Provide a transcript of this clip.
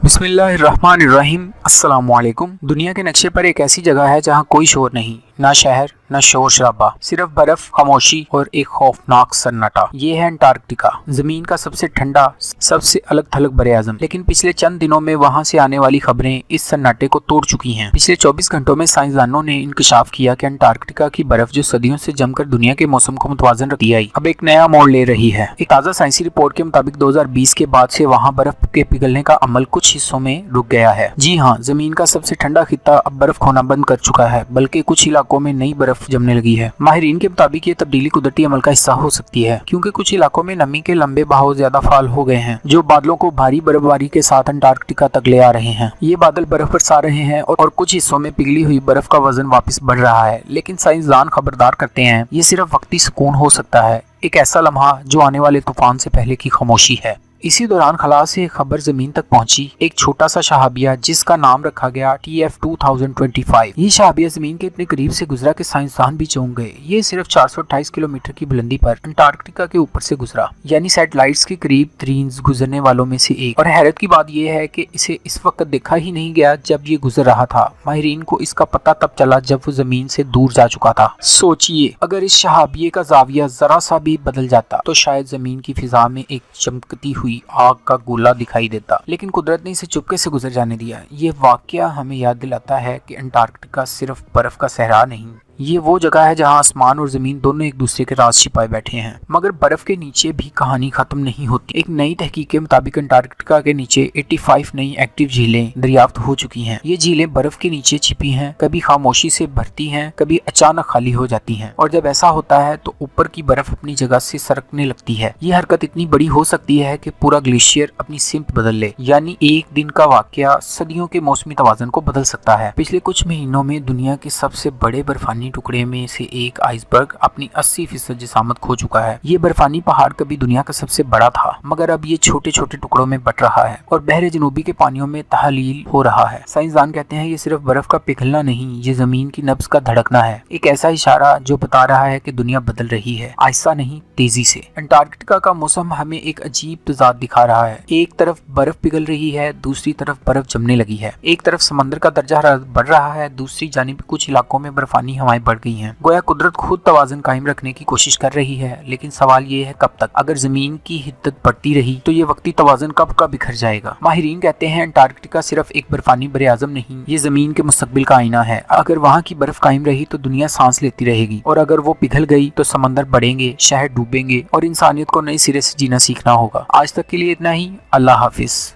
بسم اللہ الرحمن الرحیم۔ السلام علیکم۔ دنیا کے نقشے پر ایک ایسی جگہ ہے جہاں کوئی شور نہیں، نہ شہر نہ شور شرابہ، صرف برف، خاموشی اور ایک خوفناک سناٹا۔ یہ ہے انٹارکٹیکا، زمین کا سب سے ٹھنڈا، سب سے الگ تھلگ براعظم۔ لیکن پچھلے چند دنوں میں وہاں سے آنے والی خبریں اس سناٹے کو توڑ چکی ہیں۔ پچھلے 24 گھنٹوں میں سائنسدانوں نے انکشاف کیا کہ انٹارکٹیکا کی برف جو صدیوں سے جم کر دنیا کے موسم کو متوازن رکھتی آئی، اب ایک نیا موڑ لے رہی ہے۔ ایک تازہ سائنسی رپورٹ کے مطابق 2020 کے بعد سے وہاں برف کے پگھلنے کا عمل کچھ حصوں میں رک گیا ہے۔ جی ہاں، زمین کا سب سے ٹھنڈا خطہ اب برف کھونا بند کر چکا ہے، بلکہ کچھ علاقوں میں نئی برف جمنے لگی ہے۔ ماہرین کے مطابق یہ تبدیلی قدرتی عمل کا حصہ ہو سکتی ہے، کیونکہ کچھ علاقوں میں نمی کے لمبے بہاؤ زیادہ فعال ہو گئے ہیں، جو بادلوں کو بھاری برف باری کے ساتھ انٹارکٹیکا تک لے آ رہے ہیں۔ یہ بادل برف برسا رہے ہیں اور کچھ حصوں میں پگھلی ہوئی برف کا وزن واپس بڑھ رہا ہے، لیکن سائنسدان خبردار کرتے ہیں یہ صرف وقتی سکون ہو سکتا ہے، ایک ایسا لمحہ جو آنے والے طوفان سے پہلے کی خاموشی ہے۔ اسی دوران خلا سے ایک خبر زمین تک پہنچی، ایک چھوٹا سا شہابیہ جس کا نام رکھا گیا TF2025۔ یہ شہابیہ زمین کے اتنے قریب سے گزرا کہ سائنسدان بھی چونک گئے۔ یہ صرف 428 کلومیٹر کی بلندی پر انٹارکٹیکا کے اوپر سے گزرا، یعنی سیٹلائٹس کے قریب ترین گزرنے والوں میں سے ایک۔ اور حیرت کی بات یہ ہے کہ اسے اس وقت دیکھا ہی نہیں گیا جب یہ گزر رہا تھا۔ ماہرین کو اس کا پتہ تب چلا جب وہ زمین سے دور جا چکا تھا۔ سوچئے، اگر اس شہابیہ کا زاویہ ذرا سا بھی بدل جاتا تو شاید زمین کی فضا میں ایک چمکتی ہوئی آگ کا گولا دکھائی دیتا، لیکن قدرت نے اسے چپکے سے گزر جانے دیا۔ یہ واقعہ ہمیں یاد دلاتا ہے کہ انٹارکٹیکا صرف برف کا صحرا نہیں، یہ وہ جگہ ہے جہاں آسمان اور زمین دونوں ایک دوسرے کے راز چھپائے بیٹھے ہیں۔ مگر برف کے نیچے بھی کہانی ختم نہیں ہوتی۔ ایک نئی تحقیق کے مطابق انٹارکٹیکا کے نیچے 85 نئی ایکٹیو جھیلیں دریافت ہو چکی ہیں۔ یہ جھیلیں برف کے نیچے چھپی ہیں، کبھی خاموشی سے بھرتی ہیں، کبھی اچانک خالی ہو جاتی ہیں، اور جب ایسا ہوتا ہے تو اوپر کی برف اپنی جگہ سے سرکنے لگتی ہے۔ یہ حرکت اتنی بڑی ہو سکتی ہے کہ پورا گلیشیئر اپنی سمت بدل لے، یعنی ایک دن کا واقعہ صدیوں کے موسمی توازن کو بدل سکتا ہے۔ پچھلے کچھ مہینوں میں دنیا کے سب سے بڑے برفانی ٹکڑے میں سے ایک آئس برگ اپنی 80% جسامت کھو چکا ہے۔ یہ برفانی پہاڑ کبھی دنیا کا سب سے بڑا تھا، مگر اب یہ چھوٹے چھوٹے ٹکڑوں میں بٹ رہا ہے اور بحر جنوبی کے پانیوں میں تحلیل ہو رہا ہے۔ سائنسدان کہتے ہیں یہ صرف برف کا پگھلنا نہیں، یہ زمین کی نبض کا دھڑکنا ہے، ایک ایسا اشارہ جو بتا رہا ہے کہ دنیا بدل رہی ہے، آہستہ نہیں، تیزی سے۔ انٹارکٹیکا کا موسم ہمیں ایک عجیب تضاد دکھا رہا ہے۔ ایک طرف برف پگھل رہی ہے، دوسری طرف برف جمنے لگی ہے۔ ایک طرف سمندر کا درجہ حرارت بڑھ رہا ہے، دوسری جانب کچھ علاقوں میں برفانی ہوائیں بڑھ گئی ہیں۔ گویا قدرت خود توازن قائم رکھنے کی کوشش کر رہی ہے، لیکن سوال یہ ہے کب تک؟ اگر زمین کی حدت بڑھتی رہی تو یہ وقتی توازن کب کا بکھر جائے گا؟ ماہرین کہتے ہیں انٹارکٹیکا صرف ایک برفانی براعظم نہیں، یہ زمین کے مستقبل کا آئینہ ہے۔ اگر وہاں کی برف قائم رہی تو دنیا سانس لیتی رہے گی، اور اگر وہ پگھل گئی تو سمندر بڑھیں گے، شہر ڈوبیں گے، اور انسانیت کو نئے سرے سے جینا سیکھنا ہوگا۔ آج تک کے لیے اتنا ہی۔ اللہ حافظ۔